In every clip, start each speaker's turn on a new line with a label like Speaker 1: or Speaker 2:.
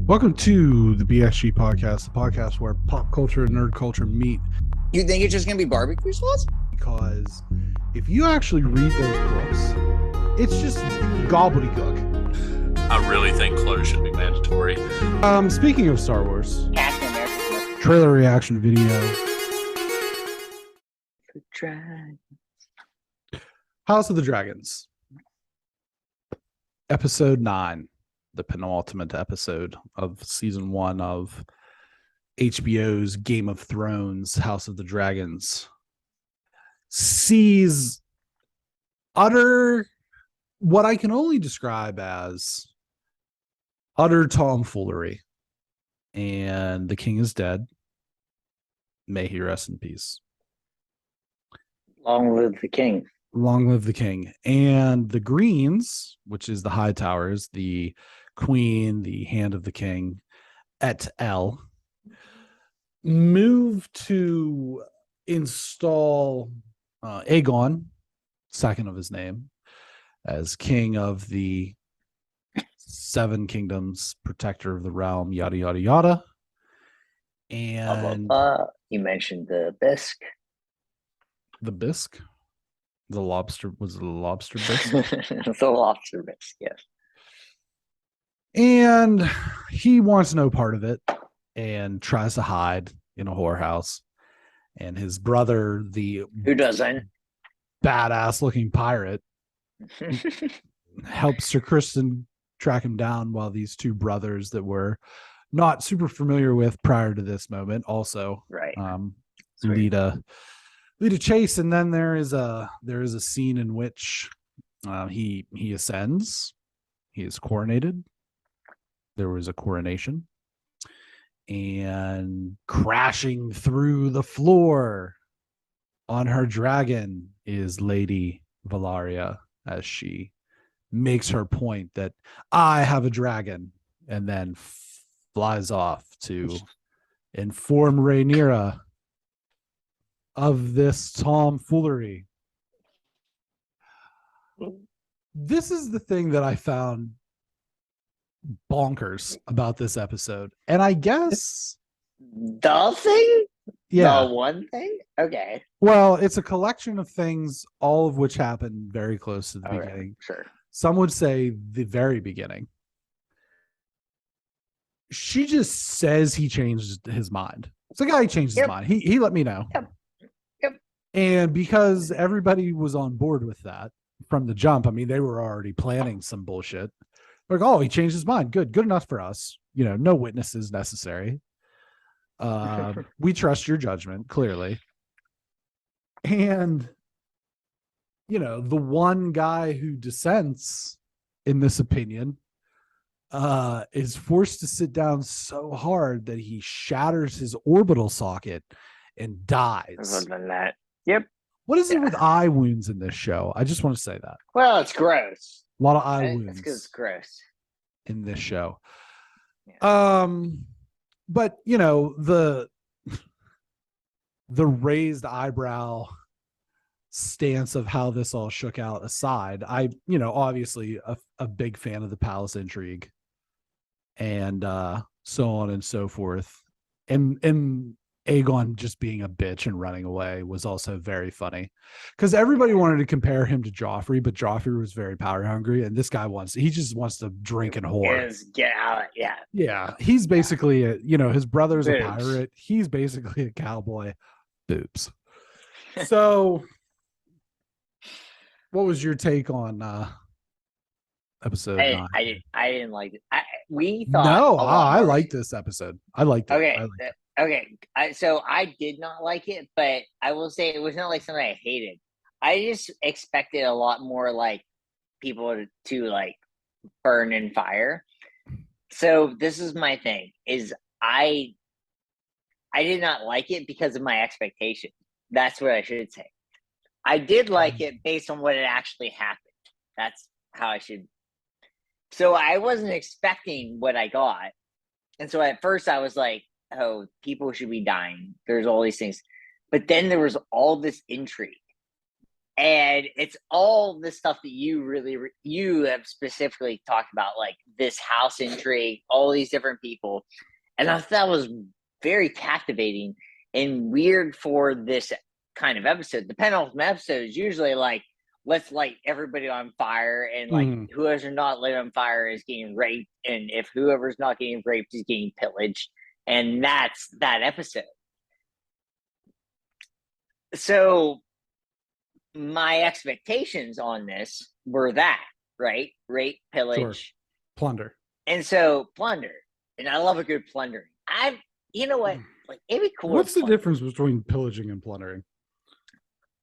Speaker 1: Welcome to the BXG Podcast, the podcast where pop culture and nerd culture meet.
Speaker 2: You think it's just going to be barbecue sauce?
Speaker 1: Because if you actually read those books, it's just gobbledygook.
Speaker 3: I really think clothes should be mandatory.
Speaker 1: Speaking of Star Wars,
Speaker 2: Captain America.
Speaker 1: trailer reaction video. House of the Dragons. Episode 9. The penultimate episode of season 1 of HBO's Game of Thrones, House of the Dragons, sees utter, what I can only describe as utter tomfoolery. And the king is dead. May he rest in peace.
Speaker 2: Long live the king.
Speaker 1: Long live the king. And the Greens, which is the High Towers, the Queen, the Hand of the King, et al., moved to install Aegon, second of his name, as king of the 7 kingdoms, protector of the realm, yada, yada, yada. And
Speaker 2: you mentioned the bisque.
Speaker 1: the bisque? The lobster, was it a lobster bisque?
Speaker 2: The lobster bisque, yes.
Speaker 1: And he wants no part of it and tries to hide in a whorehouse. And his brother, the
Speaker 2: Who doesn't?
Speaker 1: badass looking pirate, helps Sir Kristen track him down, while these two brothers that we're not super familiar with prior to this moment also
Speaker 2: Right.
Speaker 1: lead a chase. And then there is a scene in which he ascends. He is coronated. There was a coronation, and crashing through the floor on her dragon is Lady Valaria, as she makes her point that I have a dragon, and then flies off to inform Rhaenyra of this tomfoolery. This is the thing that I found bonkers about this episode. And I guess
Speaker 2: The thing?
Speaker 1: yeah,
Speaker 2: The one thing? Okay.
Speaker 1: well, it's a collection of things, all of which happen very close to the
Speaker 2: Okay,
Speaker 1: beginning.
Speaker 2: sure.
Speaker 1: Some would say the very beginning. She just says he changed his mind. It's the guy who changed his mind. He let me know.
Speaker 2: Yep.
Speaker 1: And because everybody was on board with that from the jump, I mean, they were already planning some bullshit. Like, oh, he changed his mind. Good enough for us. No witnesses necessary. We trust your judgment, clearly. And, the one guy who dissents in this opinion is forced to sit down so hard that he shatters his orbital socket and dies.
Speaker 2: Other than that. Yep.
Speaker 1: What is it with eye wounds in this show? I just want to say that.
Speaker 2: Well, it's gross.
Speaker 1: A lot of eye
Speaker 2: It's
Speaker 1: wounds
Speaker 2: because it's gross.
Speaker 1: in this show.
Speaker 2: Yeah.
Speaker 1: But the raised eyebrow stance of how this all shook out aside, I obviously a big fan of the palace intrigue and so on and so forth, and Aegon just being a bitch and running away was also very funny, because everybody wanted to compare him to Joffrey, but Joffrey was very power hungry, and this guy he just wants to drink and whore.
Speaker 2: Get out. Yeah.
Speaker 1: Yeah, he's basically his brother's
Speaker 2: Boobs.
Speaker 1: a pirate. He's basically a cowboy. Boobs. So, what was your take on episode 9?
Speaker 2: I didn't like it. We thought
Speaker 1: No, I
Speaker 2: more-
Speaker 1: liked this episode. I liked it.
Speaker 2: Okay.
Speaker 1: I liked it.
Speaker 2: Okay. So I did not like it, but I will say it was not like something I hated. I just expected a lot more like people to like burn in fire. So this is my thing, is I did not like it because of my expectation. That's what I should say. I did like it based on what had actually happened. That's how I should. So I wasn't expecting what I got. And so at first I was like, oh, people should be dying. There's all these things. But then there was all this intrigue. And it's all the stuff that you have specifically talked about, like this house intrigue, all these different people. And I thought that was very captivating and weird for this kind of episode. The penultimate episode is usually like, let's light everybody on fire, and like whoever's not lit on fire is getting raped, and if whoever's not getting raped is getting pillaged, and that's that episode. So my expectations on this were that, right? Rape, pillage,
Speaker 1: sure. Plunder.
Speaker 2: And so plunder. And I love a good plundering. You know what? Like, it'd be cool.
Speaker 1: What's the difference between pillaging and plundering?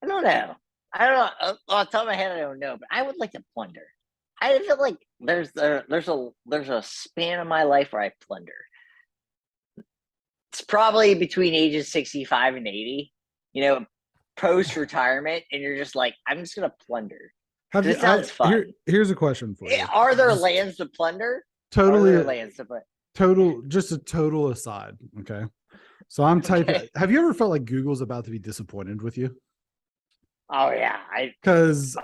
Speaker 2: I don't know. Off the top of my head, I don't know, but I would like to plunder. I feel like there's a span of my life where I plunder. It's probably between ages 65 and 80, post-retirement, and you're just like, I'm just gonna plunder. It sounds fun.
Speaker 1: Here's a question for you.
Speaker 2: Are there lands to plunder?
Speaker 1: Totally
Speaker 2: lands to plunder?
Speaker 1: Just a total aside. Okay. So I'm typing. Okay. Have you ever felt like Google's about to be disappointed with you?
Speaker 2: Oh yeah,
Speaker 1: because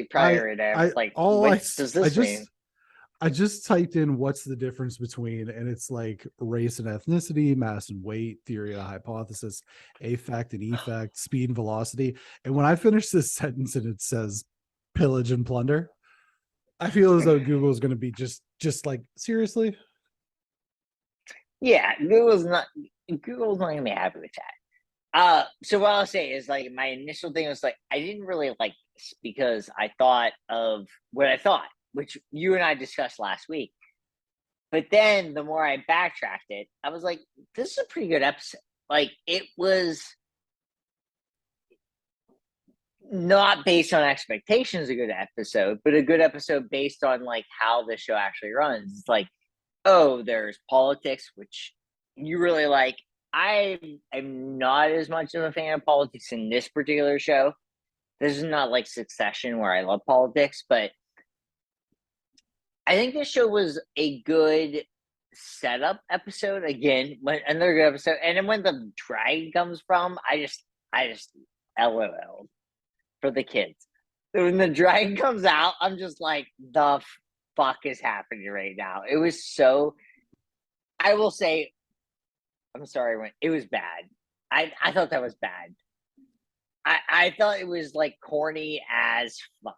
Speaker 2: prior to that, I was like, what does this mean?
Speaker 1: I just typed in what's the difference between, and it's like race and ethnicity, mass and weight, theory and hypothesis, affect and effect, speed and velocity. And when I finish this sentence and it says pillage and plunder, I feel as though Google is going to be just like, seriously?
Speaker 2: Yeah, Google's not going to be happy with that. So what I'll say is, like, my initial thing was like, I didn't really like this because I thought of what I thought, which you and I discussed last week. But then the more I backtracked it, I was like, this is a pretty good episode. Like, it was not based on expectations a good episode, but a good episode based on like how the show actually runs. It's like, oh, there's politics, which you really like. I am not as much of a fan of politics in this particular show. This is not like Succession where I love politics, but I think this show was a good setup episode. Again, another good episode. And then when the dragon comes from, I just LOL for the kids. When the dragon comes out, I'm just like, the fuck is happening right now? It was so, I will say, I'm sorry, it was bad. I thought that was bad. I thought it was like corny as fuck.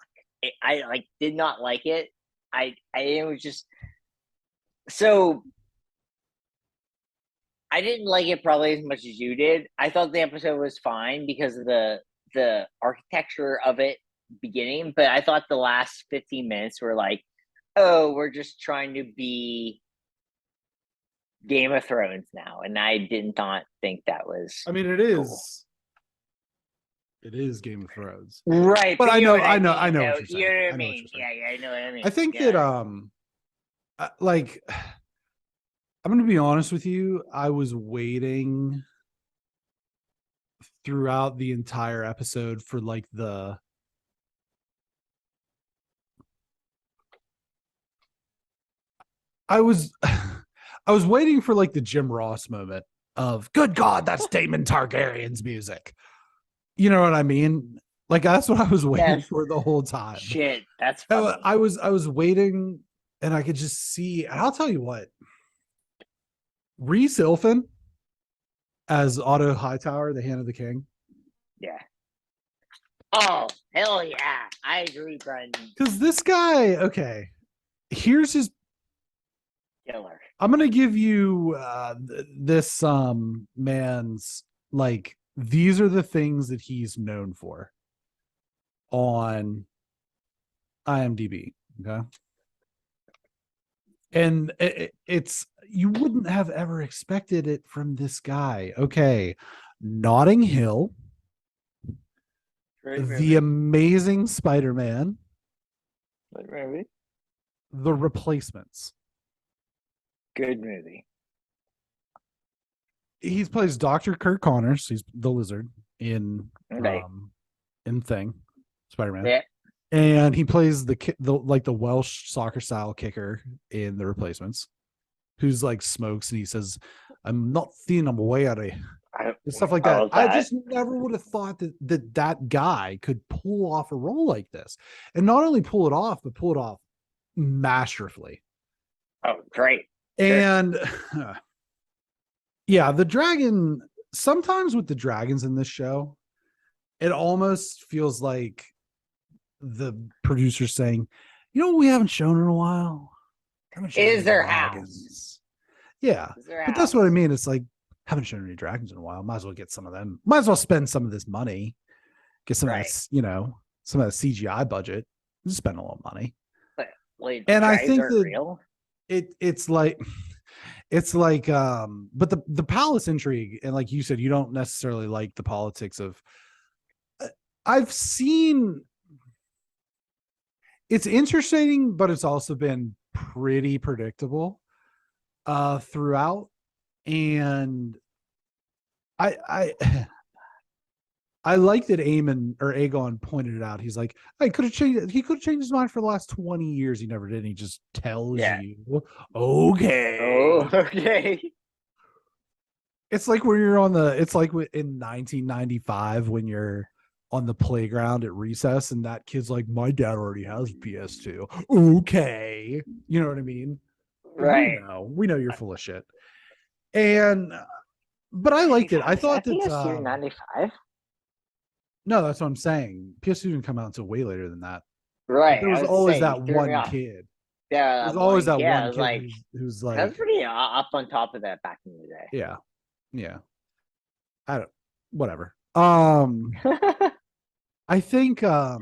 Speaker 2: I like did not like it. It was just so. I didn't like it probably as much as you did. I thought the episode was fine because of the architecture of it beginning, but I thought the last 15 minutes were like, oh, we're just trying to be Game of Thrones now, and I did not think that was.
Speaker 1: I mean, it is. Cool. It is Game of Thrones,
Speaker 2: right?
Speaker 1: But I know what you're saying.
Speaker 2: You know what I mean? Yeah, I know what I mean.
Speaker 1: I think that like, I'm going to be honest with you. I was waiting throughout the entire episode for like I was waiting for like the Jim Ross moment of, good God, that's Daemon Targaryen's music. You know what I mean? Like, that's what I was waiting for the whole time.
Speaker 2: Shit, that's funny.
Speaker 1: I was waiting, and I could just see, and I'll tell you what, Rhys Ilfin as Otto Hightower, the Hand of the King.
Speaker 2: Yeah. Oh, hell yeah. I agree, Brendan.
Speaker 1: Because this guy, okay, here's his
Speaker 2: killer.
Speaker 1: I'm going to give you this man's, like, these are the things that he's known for on IMDb. Okay. And it's, you wouldn't have ever expected it from this guy. Okay. Notting Hill, The Amazing Spider-Man, The Replacements.
Speaker 2: Good movie.
Speaker 1: He plays Dr. Kirk Connors. He's the Lizard in Thing, Spider-Man.
Speaker 2: Yeah.
Speaker 1: And he plays the Welsh soccer style kicker in The Replacements, who's like smokes and he says, "I'm not thin, I'm weary." and stuff like that. I just never would have thought that guy could pull off a role like this, and not only pull it off, but pull it off masterfully.
Speaker 2: Oh, great!
Speaker 1: And yeah, the dragon. Sometimes with the dragons in this show, it almost feels like the producer saying, "You know what we haven't shown in a while?
Speaker 2: Is their house?
Speaker 1: Yeah, but that's what I mean. It's like, haven't shown any dragons in a while. Might as well get some of them. Might as well spend some of this money. Get some of that, some of that CGI budget. Just spend a little money."
Speaker 2: But wait,
Speaker 1: and I think that
Speaker 2: real?
Speaker 1: it's like but the palace intrigue, and like you said, you don't necessarily like the politics of. I've seen. It's interesting, but it's also been pretty predictable throughout. And I like that Aegon pointed it out. He's like, he could have changed his mind for the last 20 years. He never did. And he just tells you, okay.
Speaker 2: Oh, okay.
Speaker 1: It's like when you're it's like in 1995 when you're on the playground at recess and that kid's like, my dad already has a PS2. Okay. You know what I mean?
Speaker 2: Right.
Speaker 1: We know you're full of shit. But I liked it. I thought that
Speaker 2: PS2 95.
Speaker 1: No, that's what I'm saying. PS2 didn't come out until way later than that.
Speaker 2: Right.
Speaker 1: There was always that one kid.
Speaker 2: Yeah.
Speaker 1: There's always that one kid who's like.
Speaker 2: That's pretty up on top of that back in the day.
Speaker 1: Yeah. Yeah. Whatever. I think I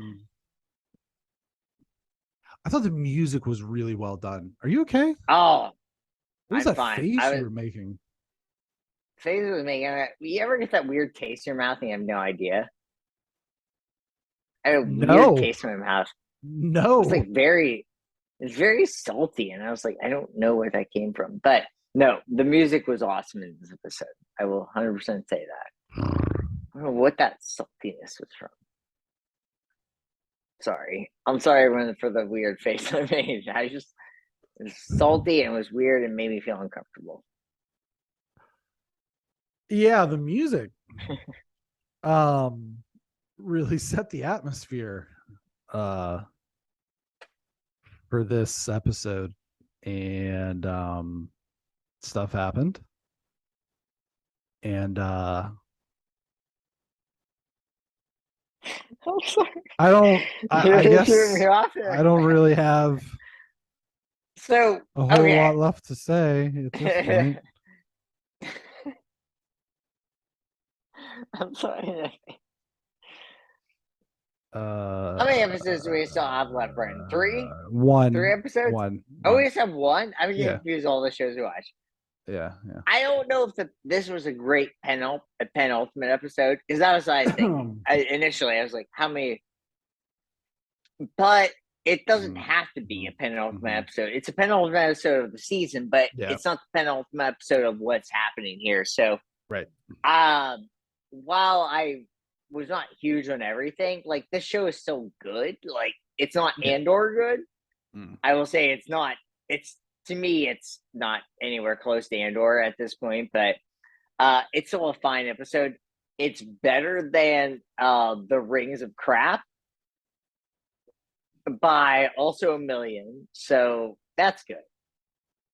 Speaker 1: thought the music was really well done. Are you okay?
Speaker 2: Oh,
Speaker 1: what was that face you were making?
Speaker 2: Face was making. You ever get that weird taste in your mouth and you have no idea? I had a weird taste in my mouth.
Speaker 1: No,
Speaker 2: it's like it's very salty, and I was like, I don't know where that came from, but no, the music was awesome in this episode. I will 100% say that. I don't know what that saltiness was from. Sorry. I'm sorry, everyone, for the weird face I made. It was salty and it was weird and made me feel uncomfortable.
Speaker 1: Yeah, the music really set the atmosphere for this episode, and stuff happened. And I'm
Speaker 2: sorry.
Speaker 1: I guess I don't really have
Speaker 2: a
Speaker 1: whole lot left to say at this point.
Speaker 2: I'm sorry. How many episodes do we still have left, Brandon? 3?
Speaker 1: One.
Speaker 2: 3 episodes?
Speaker 1: One.
Speaker 2: Oh, we just have one? I'm getting confused all the shows we watch.
Speaker 1: Yeah.
Speaker 2: I don't know if this was a great penultimate episode, because that was what I think. Initially, I was like, how many? But it doesn't have to be a penultimate episode. It's a penultimate episode of the season, but it's not the penultimate episode of what's happening here. So,
Speaker 1: right.
Speaker 2: While I was not huge on everything, like, this show is still good. Like, it's not Andor good. I will say it's not. To me, it's not anywhere close to Andor at this point, but it's still a fine episode. It's better than the Rings of Crap by also $1 million, so that's good.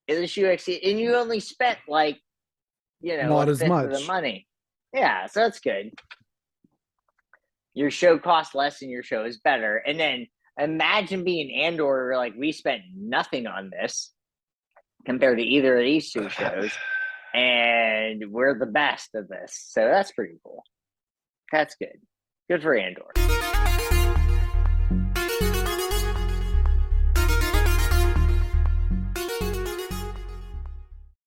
Speaker 2: And you only spent
Speaker 1: not as much
Speaker 2: of the money. Yeah, so that's good. Your show costs less and your show is better. And then imagine being Andor, like, we spent nothing on this compared to either of these two shows, and we're the best of this. So that's pretty cool. That's good. Good for Andor.